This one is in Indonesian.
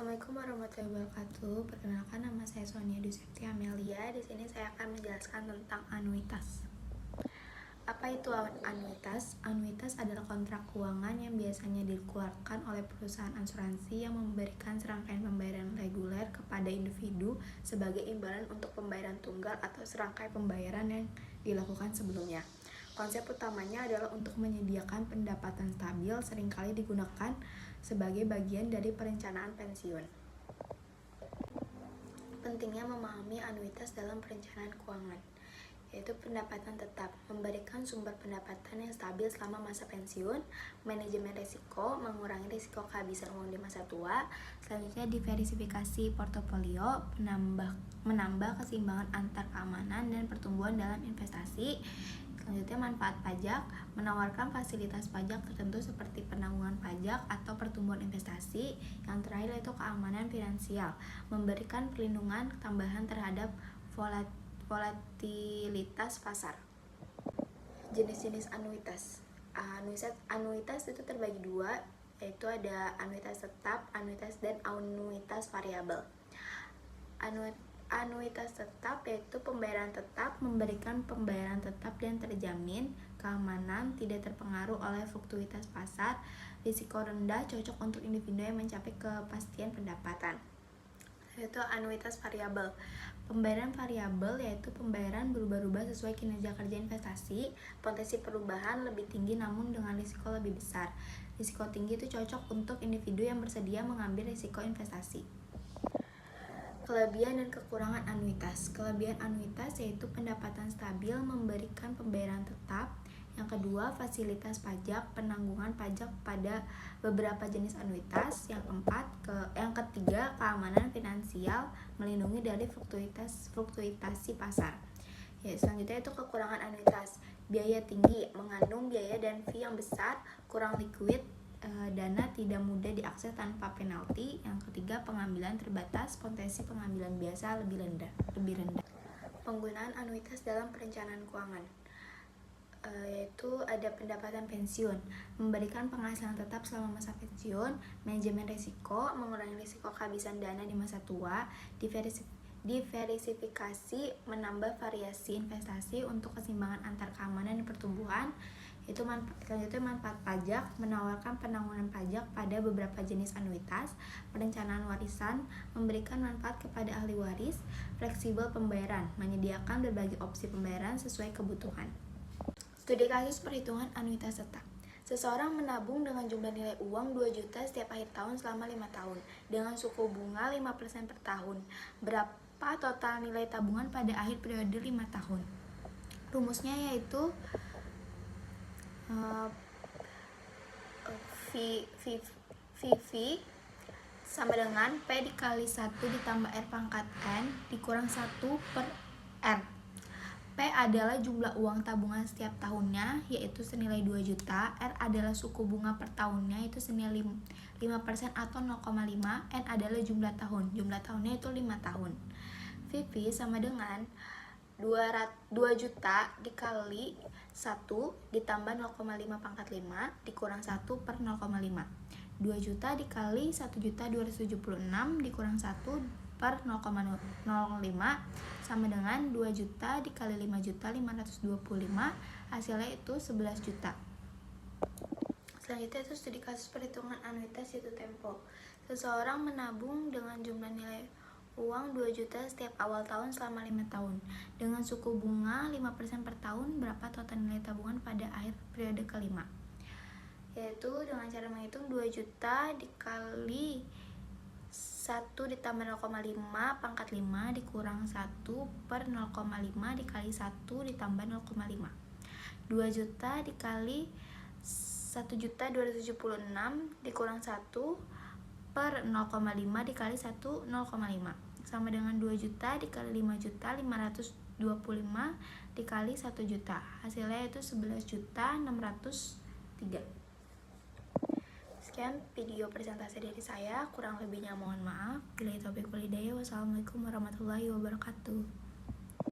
Assalamualaikum warahmatullahi wabarakatuh. Perkenalkan, nama saya Sonia Dusepti Amelia. Di sini saya akan menjelaskan tentang anuitas. Apa itu anuitas? Anuitas adalah kontrak keuangan yang biasanya dikeluarkan oleh perusahaan asuransi yang memberikan serangkaian pembayaran reguler kepada individu sebagai imbalan untuk pembayaran tunggal atau serangkaian pembayaran yang dilakukan sebelumnya. Konsep utamanya adalah untuk menyediakan pendapatan stabil, seringkali digunakan sebagai bagian dari perencanaan pensiun. Pentingnya memahami anuitas dalam perencanaan keuangan, yaitu pendapatan tetap, memberikan sumber pendapatan yang stabil selama masa pensiun, manajemen risiko, mengurangi risiko kehabisan uang di masa tua, selanjutnya diversifikasi portofolio, menambah keseimbangan antar keamanan dan pertumbuhan dalam investasi. Selanjutnya manfaat pajak, menawarkan fasilitas pajak tertentu seperti penangguhan pajak atau pertumbuhan investasi. Yang terakhir yaitu keamanan finansial, memberikan perlindungan tambahan terhadap volatilitas pasar. Jenis-jenis anuitas. Anuitas itu terbagi dua, yaitu ada anuitas tetap, anuitas dan anuitas variabel. Anuitas tetap yaitu pembayaran tetap, memberikan pembayaran tetap dan terjamin, keamanan, tidak terpengaruh oleh fluktualitas pasar, risiko rendah, cocok untuk individu yang mencapai kepastian pendapatan. Yaitu anuitas variabel. Pembayaran variabel yaitu pembayaran berubah-ubah sesuai kinerja kerja investasi, potensi perubahan lebih tinggi namun dengan risiko lebih besar. Risiko tinggi itu cocok untuk individu yang bersedia mengambil risiko investasi. Kelebihan dan kekurangan anuitas. Kelebihan anuitas yaitu pendapatan stabil, memberikan pembayaran tetap. Yang kedua, fasilitas pajak, penangguhan pajak pada beberapa jenis anuitas. Yang ketiga, keamanan finansial, melindungi dari fluktuasi pasar. Selanjutnya itu kekurangan anuitas. Biaya tinggi, mengandung biaya dan fee yang besar, kurang liquid, dana tidak mudah diakses tanpa penalti. Yang ketiga, pengambilan terbatas, potensi pengambilan biasa lebih rendah. Penggunaan anuitas dalam perencanaan keuangan, yaitu ada pendapatan pensiun, memberikan penghasilan tetap selama masa pensiun, manajemen risiko, mengurangi risiko kehabisan dana di masa tua, diversifikasi, menambah variasi investasi untuk keseimbangan antar keamanan dan pertumbuhan. Selanjutnya manfaat pajak, menawarkan penangguhan pajak pada beberapa jenis anuitas, perencanaan warisan, memberikan manfaat kepada ahli waris, fleksibel pembayaran, menyediakan berbagai opsi pembayaran sesuai kebutuhan. Studi kasus perhitungan anuitas tetap. Seseorang menabung dengan jumlah nilai uang 2 juta setiap akhir tahun selama 5 tahun dengan suku bunga 5% per tahun. Berapa total nilai tabungan pada akhir periode 5 tahun? Rumusnya yaitu V sama dengan P dikali 1 ditambah R pangkat N dikurang 1 per R. P adalah jumlah uang tabungan setiap tahunnya, yaitu senilai 2 juta. R adalah suku bunga per tahunnya, itu senilai 5% atau 0,5. N adalah jumlah tahun. Jumlah tahunnya itu 5 tahun. VV sama dengan 2 juta dikali 1 ditambah 0,5 pangkat 5 dikurang 1 per 0,5. 2 juta dikali 1.276 dikurang 1 per 0,05 sama dengan 2 juta dikali 5.525, hasilnya itu 11 juta. Selanjutnya itu studi kasus perhitungan anuitas yaitu Tempo. Seseorang menabung dengan jumlah nilai uang 2 juta setiap awal tahun selama 5 tahun dengan suku bunga 5% per tahun. Berapa total nilai tabungan pada akhir periode kelima? Yaitu dengan cara menghitung 2 juta dikali 1 ditambah 0,5 pangkat 5 dikurang 1 per 0,5 dikali 1 ditambah 0,5. 2 juta dikali 1.276 dikurang 1 per 0,5 dikali 1 0,5 sama dengan 2 juta dikali 5.525 dikali 1 juta, hasilnya itu 11.603. Sekian video presentasi dari saya, kurang lebihnya mohon maaf. Bila taufiq wal hidayah, wassalamualaikum warahmatullahi wabarakatuh.